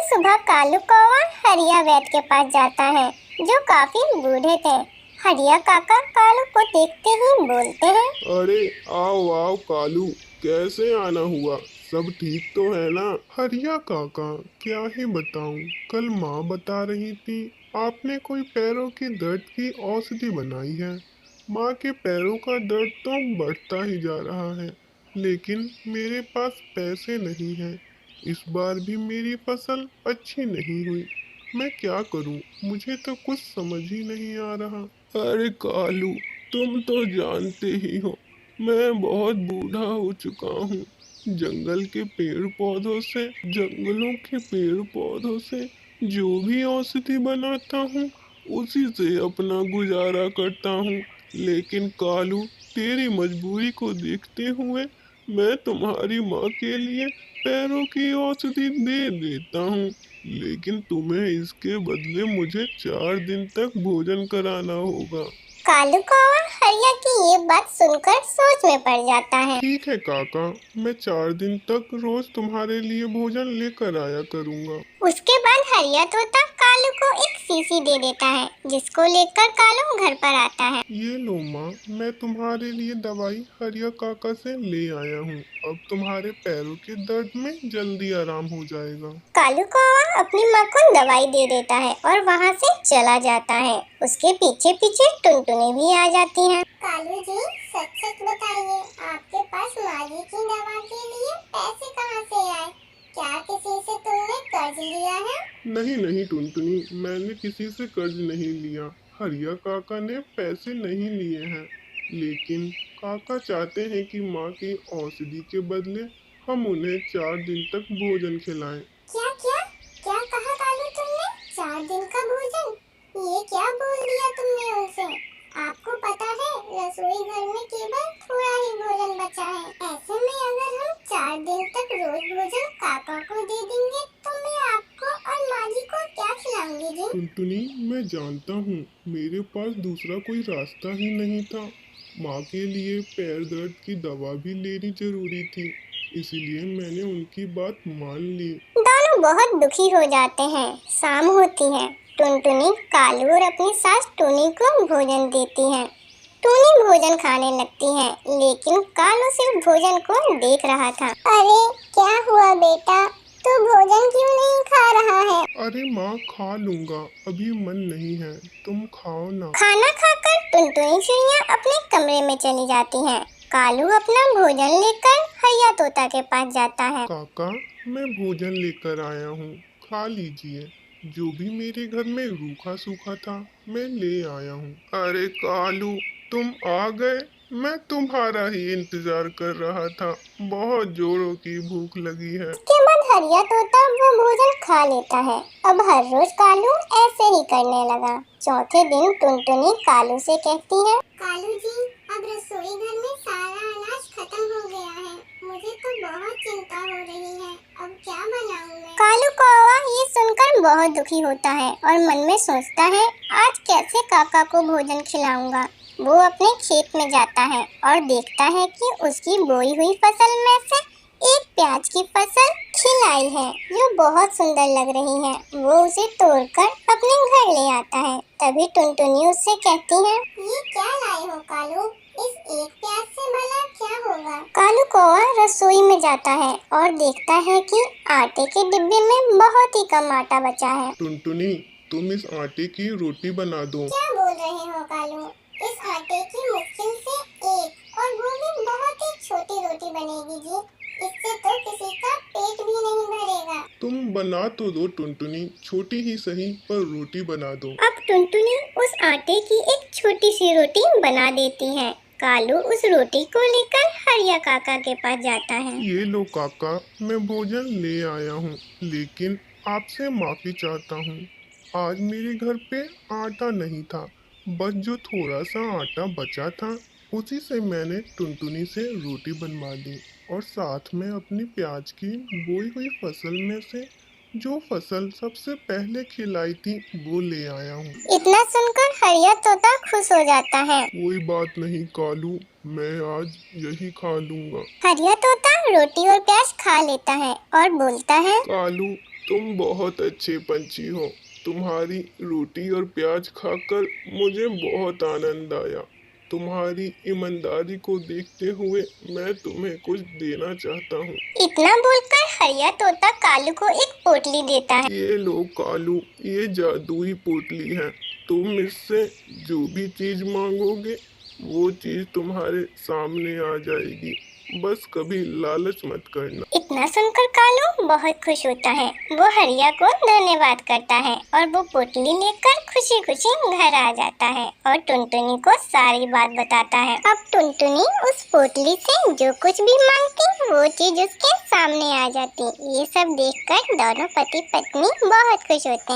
सुबह कालू कौवा हरिया वैद्य के पास जाता है, जो काफी बूढ़े थे। हरिया काका कालू को देखते ही बोलते हैं, अरे आओ आओ कालू, कैसे आना हुआ? सब ठीक तो है ना? हरिया काका, क्या ही बताऊं, कल माँ बता रही थी आपने कोई पैरों की दर्द की औषधि बनाई है। माँ के पैरों का दर्द तो बढ़ता ही जा रहा है, लेकिन मेरे पास पैसे नहीं हैं। इस बार भी मेरी फसल अच्छी नहीं हुई। मैं क्या करूं? मुझे तो कुछ समझ ही नहीं आ रहा। अरे कालू, तुम तो जानते ही हो मैं बहुत बूढ़ा हो चुका हूँ। जंगल के पेड़ पौधों से, जंगलों के पेड़ पौधों से जो भी औषधि बनाता हूँ, उसी से अपना गुजारा करता हूँ। लेकिन कालू, तेरी मजबूरी को देखते हुए मैं तुम्हारी माँ के लिए पैरों की औषधि दे देता हूँ, लेकिन तुम्हें इसके बदले मुझे 4 दिन तक भोजन कराना होगा। कालू कौवा हरिया की ये बात सुनकर सोच में पड़ जाता है। ठीक है काका, मैं 4 दिन तक रोज तुम्हारे लिए भोजन लेकर आया करूँगा। उसके बाद हरिया तोता कालू को एक शीशी दे देता है, जिसको लेकर कालू घर पर आता है। ये लो माँ, मैं तुम्हारे लिए दवाई हरिया काका से ले आया हूँ। अब तुम्हारे पैरों के दर्द में जल्दी आराम हो जाएगा। कालू कौवा अपनी माँ को दवाई दे देता है और वहाँ से चला जाता है। उसके पीछे पीछे टुनटुनी भी आ जाती है। कालू जी, सच सच बताइए, आपके पास माँ जी की दवा के लिए पैसे कहाँ से आए? क्या किसी से तुमने कर्ज लिया है? नहीं नहीं टुनटुनी, मैंने किसी से कर्ज नहीं लिया। हरिया काका ने पैसे नहीं लिए हैं, लेकिन काका चाहते हैं कि माँ की औषधि के बदले हम उन्हें 4 दिन तक भोजन खिलाएं। क्या क्या क्या कहा कालू तुमने? 4 दिन का भोजन? ये क्या बोल दिया तुमने उनसे? आपको पता है रसोई घर में केवल थोड़ा ही भोजन बचा है। ऐसे में अगर हम 4 दिन तक रोज भोजन काका को दे देंगे तो मैं आपको और माँ जी को क्या खिलाऊंगी जी? टुनटुनी, मैं जानता हूँ मेरे पास दूसरा कोई रास्ता ही नहीं था। माँ के लिए पैर दर्द की दवा भी लेनी जरूरी थी, इसीलिए मैंने उनकी बात मान ली। दोनों बहुत दुखी हो जाते हैं। शाम होती है। टुनटुनी कालू और अपनी सास टूनी को भोजन देती है। टूनी भोजन खाने लगती है, लेकिन कालू सिर्फ भोजन को देख रहा था। अरे क्या हुआ बेटा, तू भोजन क्यों नहीं खा रहा है? अरे माँ, खा लूंगा, अभी मन नहीं है, तुम खाओ ना। खाना खाकर टुनटुनी चिड़िया अपने कमरे में चली जाती है। कालू अपना भोजन लेकर हरिया तोता के पास जाता है। काका, मैं भोजन लेकर आया हूँ, खा लीजिए। जो भी मेरे घर में रूखा सूखा था मैं ले आया हूँ। अरे कालू, तुम आ गए। मैं तुम्हारा ही इंतजार कर रहा था, बहुत जोरों की भूख लगी है। उसके बाद हरिया तोता वो भोजन खा लेता है। अब हर रोज कालू ऐसे ही करने लगा। चौथे दिन टुनटुनी कालू से कहती है, कालू जी, अब रसोई घर में सारा अनाज खत्म हो गया है। मुझे तो बहुत चिंता हो रही है। अब क्या बनाऊं मैं? कालू कौवा ये सुनकर बहुत दुखी होता है और मन में सोचता है, आज कैसे काका को भोजन खिलाऊंगा। वो अपने खेत में जाता है और देखता है कि उसकी बोई हुई फसल में से एक प्याज की फसल खिल आई है, जो बहुत सुंदर लग रही है। वो उसे तोड़कर अपने घर ले आता है। तभी टुनटुनी उससे कहती है, ये क्या लाए हो कालू? इस एक प्याज से भला क्या होगा? कालू कौवा रसोई में जाता है और देखता है कि आटे के डिब्बे में बहुत ही कम आटा बचा है। टुनटुनी, तुम इस आटे की रोटी बना दो। क्या बोल रहे हो कालू? इस आटे की मुश्किल से एक और वो भी बहुत ही छोटी रोटी बनेगी जी। इससे तो किसी का पेट भी नहीं भरेगा। तुम बना तो दो टुनटुनी, छोटी ही सही पर रोटी बना दो। अब टुनटुनी उस आटे की एक छोटी सी रोटी बना देती है। कालू उस रोटी को लेकर हरिया काका के पास जाता है। ये लो काका, मैं भोजन ले आया हूँ, लेकिन आपसे माफी चाहता हूँ। आज मेरे घर पे आटा नहीं था, बस जो थोड़ा सा आटा बचा था उसी से मैंने टुनटुनी से रोटी बनवा दी, और साथ में अपनी प्याज की बोई हुई फसल में से जो फसल सबसे पहले खिलाई थी वो ले आया हूँ। इतना सुनकर हरिया तोता खुश हो जाता है। कोई बात नहीं कालू, मैं आज यही खा लूंगा। हरिया तोता रोटी और प्याज खा लेता है और बोलता है, कालू, तुम बहुत अच्छे पंछी हो। तुम्हारी रोटी और प्याज खाकर मुझे बहुत आनंद आया। तुम्हारी ईमानदारी को देखते हुए मैं तुम्हें कुछ देना चाहता हूँ। इतना बोलकर हरिया तोता कालू को एक पोटली देता है। ये लो कालू, ये जादुई पोटली है। तुम इससे जो भी चीज मांगोगे वो चीज तुम्हारे सामने आ जाएगी। बस कभी लालच मत करना। इतना सुनकर कालू बहुत खुश होता है। वो हरिया को धन्यवाद करता है और वो पोटली लेकर खुशी खुशी घर आ जाता है और टुनटुनी को सारी बात बताता है। अब टुनटुनी उस पोटली से जो कुछ भी मांगती वो चीज उसके सामने आ जाती। ये सब देखकर दोनों पति पत्नी बहुत खुश होते हैं।